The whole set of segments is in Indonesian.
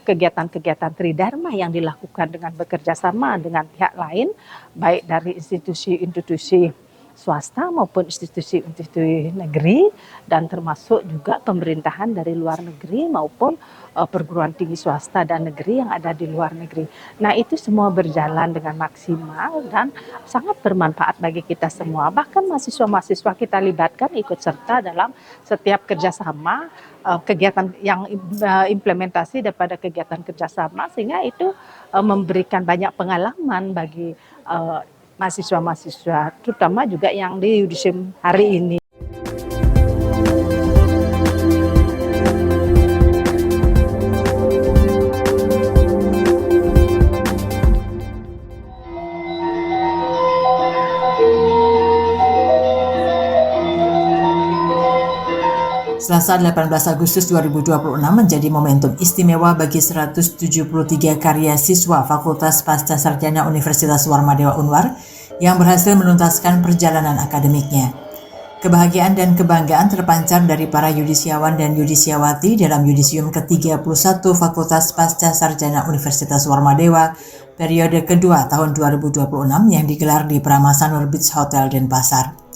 kegiatan-kegiatan tridharma yang dilakukan dengan bekerja sama dengan pihak lain, baik dari institusi-institusi swasta maupun institusi-institusi negeri, dan termasuk juga pemerintahan dari luar negeri maupun perguruan tinggi swasta dan negeri yang ada di luar negeri. Nah, itu semua berjalan dengan maksimal dan sangat bermanfaat bagi kita semua. Bahkan mahasiswa-mahasiswa kita libatkan ikut serta dalam setiap kerjasama kegiatan yang implementasi daripada kegiatan kerjasama, sehingga itu memberikan banyak pengalaman bagi mahasiswa-mahasiswa, terutama juga yang di Yudisium hari ini. Selasa 18 Agustus 2026 menjadi momentum istimewa bagi 173 karya siswa Fakultas Pasca Sarjana Universitas Warmadewa Unwar yang berhasil menuntaskan perjalanan akademiknya. Kebahagiaan dan kebanggaan terpancar dari para yudisiawan dan yudisiawati dalam Yudisium ke-31 Fakultas Pasca Sarjana Universitas Warmadewa periode kedua tahun 2026 yang digelar di Pramasanur Beach Hotel Denpasar.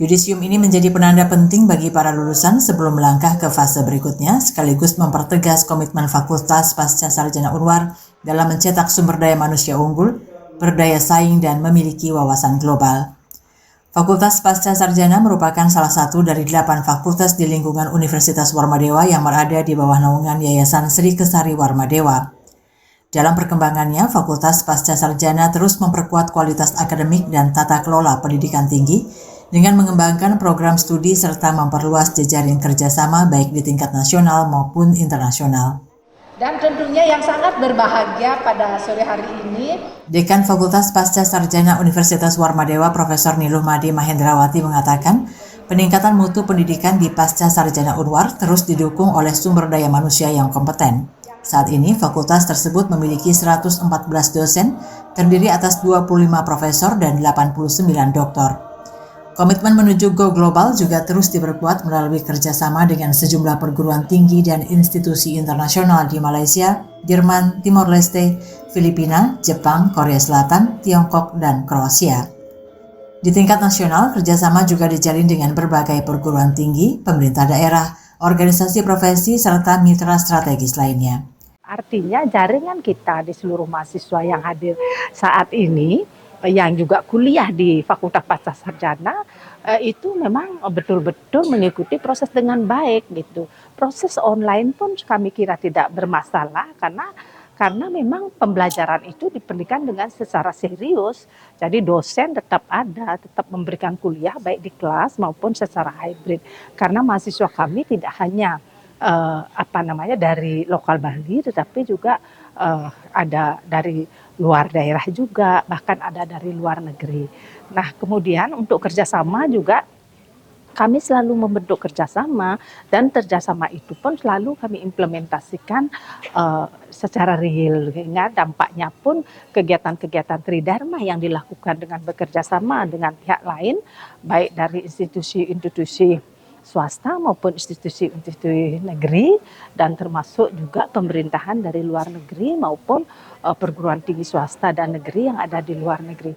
Yudisium ini menjadi penanda penting bagi para lulusan sebelum melangkah ke fase berikutnya, sekaligus mempertegas komitmen Fakultas Pasca Sarjana Unwar dalam mencetak sumber daya manusia unggul, berdaya saing, dan memiliki wawasan global. Fakultas Pasca Sarjana merupakan salah satu dari 8 fakultas di lingkungan Universitas Warmadewa yang berada di bawah naungan Yayasan Sri Kesari Warmadewa. Dalam perkembangannya, Fakultas Pasca Sarjana terus memperkuat kualitas akademik dan tata kelola pendidikan tinggi dengan mengembangkan program studi serta memperluas jejaring kerjasama baik di tingkat nasional maupun internasional. Dan tentunya yang sangat berbahagia pada sore hari ini, Dekan Fakultas Pasca Sarjana Universitas Warmadewa Profesor Niluh Made Mahendrawati mengatakan, peningkatan mutu pendidikan di Pasca Sarjana Unwar terus didukung oleh sumber daya manusia yang kompeten. Saat ini, fakultas tersebut memiliki 114 dosen, terdiri atas 25 profesor dan 89 doktor. Komitmen menuju Go Global juga terus diperkuat melalui kerjasama dengan sejumlah perguruan tinggi dan institusi internasional di Malaysia, Jerman, Timor Leste, Filipina, Jepang, Korea Selatan, Tiongkok, dan Kroasia. Di tingkat nasional, kerjasama juga dijalin dengan berbagai perguruan tinggi, pemerintah daerah, organisasi profesi, serta mitra strategis lainnya. Artinya jaringan kita di seluruh mahasiswa yang hadir saat ini, yang juga kuliah di Fakultas Pasca Sarjana, itu memang betul-betul mengikuti proses dengan baik gitu. Proses online pun kami kira tidak bermasalah karena memang pembelajaran itu diberikan dengan secara serius. Jadi dosen tetap ada, tetap memberikan kuliah baik di kelas maupun secara hybrid. Karena mahasiswa kami tidak hanya dari lokal Bali, tetapi juga ada dari luar daerah juga, bahkan ada dari luar negeri. Nah, kemudian untuk kerjasama juga kami selalu membentuk kerjasama, dan kerjasama itu pun selalu kami implementasikan secara real, sehingga dampaknya pun kegiatan-kegiatan tridharma yang dilakukan dengan bekerja sama dengan pihak lain, baik dari institusi-institusi swasta maupun institusi-institusi negeri, dan termasuk juga pemerintahan dari luar negeri maupun perguruan tinggi swasta dan negeri yang ada di luar negeri.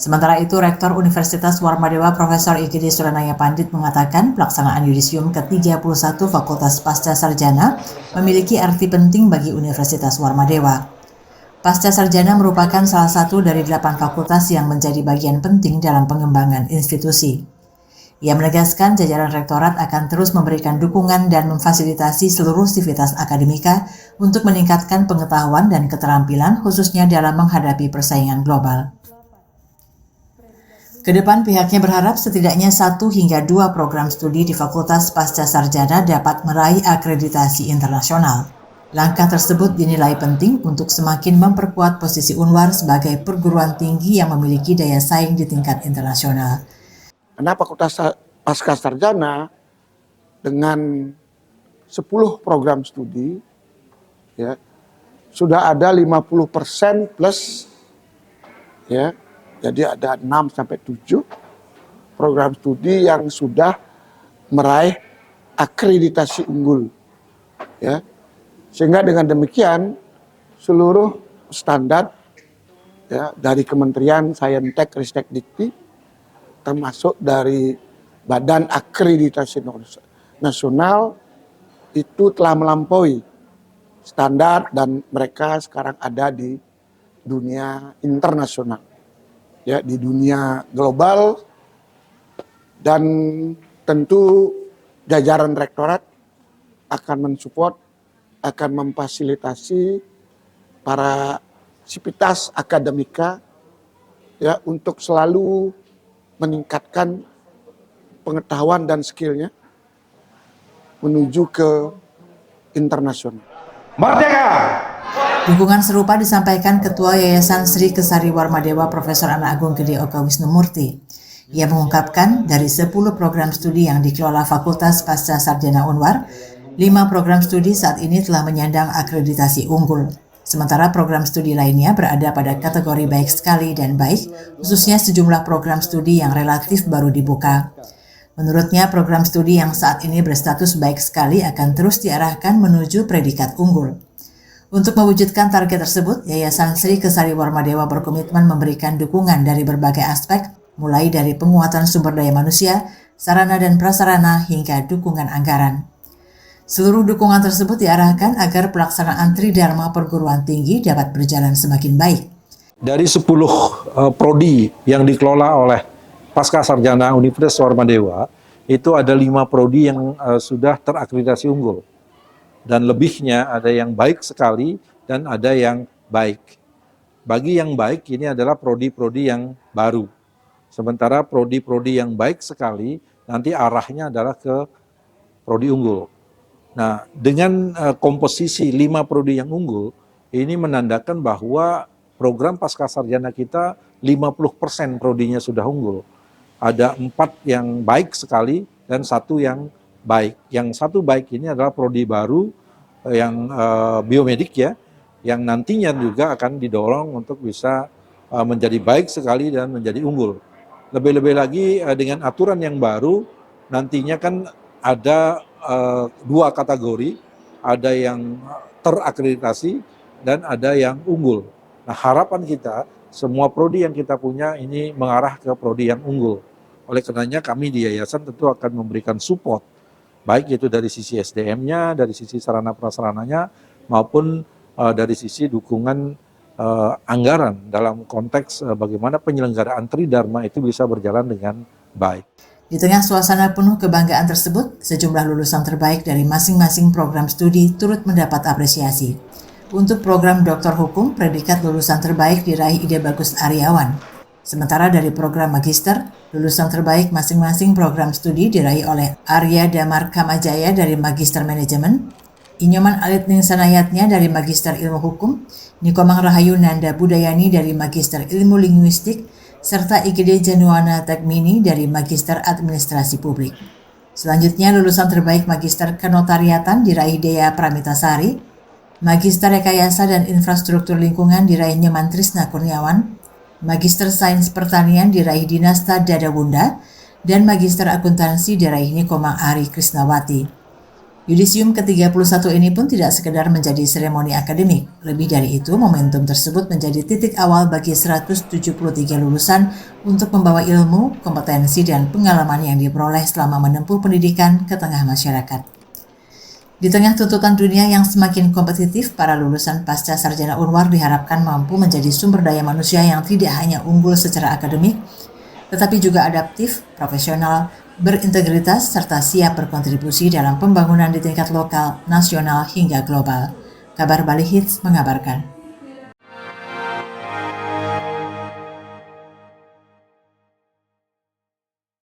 Sementara itu, Rektor Universitas Warmadewa Profesor IGD Suranaya Pandit mengatakan pelaksanaan Yudisium ke-31 Fakultas Pasca Sarjana memiliki arti penting bagi Universitas Warmadewa. Pasca Sarjana merupakan salah satu dari 8 fakultas yang menjadi bagian penting dalam pengembangan institusi. Ia menegaskan jajaran rektorat akan terus memberikan dukungan dan memfasilitasi seluruh sivitas akademika untuk meningkatkan pengetahuan dan keterampilan khususnya dalam menghadapi persaingan global. Kedepan pihaknya berharap setidaknya 1 hingga 2 program studi di Fakultas Pasca Sarjana dapat meraih akreditasi internasional. Langkah tersebut dinilai penting untuk semakin memperkuat posisi Unwar sebagai perguruan tinggi yang memiliki daya saing di tingkat internasional. Karena Fakultas Pasca Sarjana dengan 10 program studi ya, sudah ada 50% plus ya. Jadi ada 6 sampai 7 program studi yang sudah meraih akreditasi unggul ya. Sehingga dengan demikian seluruh standar ya, dari Kementerian Saintek Ristek Dikti termasuk dari Badan Akreditasi Nasional itu telah melampaui standar dan mereka sekarang ada di dunia internasional, ya, di dunia global. Dan tentu jajaran rektorat akan mensupport, akan memfasilitasi para sivitas akademika ya untuk selalu meningkatkan pengetahuan dan skillnya menuju ke internasional. Merdeka! Dukungan serupa disampaikan Ketua Yayasan Sri Kesari Warmadewa Profesor Anak Agung Gede Oka Wisnumurti. Ia mengungkapkan dari 10 program studi yang dikelola Fakultas Pasca Sarjana Unwar, 5 program studi saat ini telah menyandang akreditasi unggul. Sementara program studi lainnya berada pada kategori baik sekali dan baik, khususnya sejumlah program studi yang relatif baru dibuka. Menurutnya, program studi yang saat ini berstatus baik sekali akan terus diarahkan menuju predikat unggul. Untuk mewujudkan target tersebut, Yayasan Sri Kesari Warmadewa berkomitmen memberikan dukungan dari berbagai aspek, mulai dari penguatan sumber daya manusia, sarana dan prasarana, hingga dukungan anggaran. Seluruh dukungan tersebut diarahkan agar pelaksanaan Tridharma perguruan tinggi dapat berjalan semakin baik. Dari 10 prodi yang dikelola oleh Pasca Sarjana Universitas Warmadewa, itu ada 5 prodi yang sudah terakreditasi unggul. Dan lebihnya ada yang baik sekali dan ada yang baik. Bagi yang baik ini adalah prodi-prodi yang baru. Sementara prodi-prodi yang baik sekali nanti arahnya adalah ke prodi unggul. Nah, dengan komposisi 5 prodi yang unggul, ini menandakan bahwa program pasca sarjana kita 50% prodinya sudah unggul. Ada 4 yang baik sekali dan 1 yang baik. Yang 1 baik ini adalah prodi baru yang biomedik ya, yang nantinya juga akan didorong untuk bisa menjadi baik sekali dan menjadi unggul. Lebih-lebih lagi dengan aturan yang baru, nantinya kan ada 2 kategori, ada yang terakreditasi dan ada yang unggul. Nah, harapan kita, semua prodi yang kita punya ini mengarah ke prodi yang unggul. Oleh karenanya kami di yayasan tentu akan memberikan support, baik itu dari sisi SDM-nya, dari sisi sarana prasarananya, maupun dari sisi dukungan anggaran dalam konteks bagaimana penyelenggaraan Tridharma itu bisa berjalan dengan baik. Di tengah suasana penuh kebanggaan tersebut, sejumlah lulusan terbaik dari masing-masing program studi turut mendapat apresiasi. Untuk program Doktor Hukum, predikat lulusan terbaik diraih Ide Bagus Aryawan. Sementara dari program Magister, lulusan terbaik masing-masing program studi diraih oleh Arya Damar Kamajaya dari Magister Manajemen, Inyoman Alit Ningsanayatnya dari Magister Ilmu Hukum, Nikomang Rahayu Nanda Budayani dari Magister Ilmu Linguistik, serta IGD Januana Tekmini dari Magister Administrasi Publik. Selanjutnya, lulusan terbaik Magister Kenotariatan diraih Dea Pramitasari, Magister Rekayasa dan Infrastruktur Lingkungan diraih Nyoman Trisna Kurniawan, Magister Sains Pertanian diraih Dinasta Dadawunda, dan Magister Akuntansi diraih Nikomang Ari Krisnawati. Yudisium ke-31 ini pun tidak sekedar menjadi seremoni akademik. Lebih dari itu, momentum tersebut menjadi titik awal bagi 173 lulusan untuk membawa ilmu, kompetensi, dan pengalaman yang diperoleh selama menempuh pendidikan ke tengah masyarakat. Di tengah tuntutan dunia yang semakin kompetitif, para lulusan pasca sarjana Unwar diharapkan mampu menjadi sumber daya manusia yang tidak hanya unggul secara akademik, tetapi juga adaptif, profesional, berintegritas, serta siap berkontribusi dalam pembangunan di tingkat lokal, nasional, hingga global. Kabar Bali Hits mengabarkan.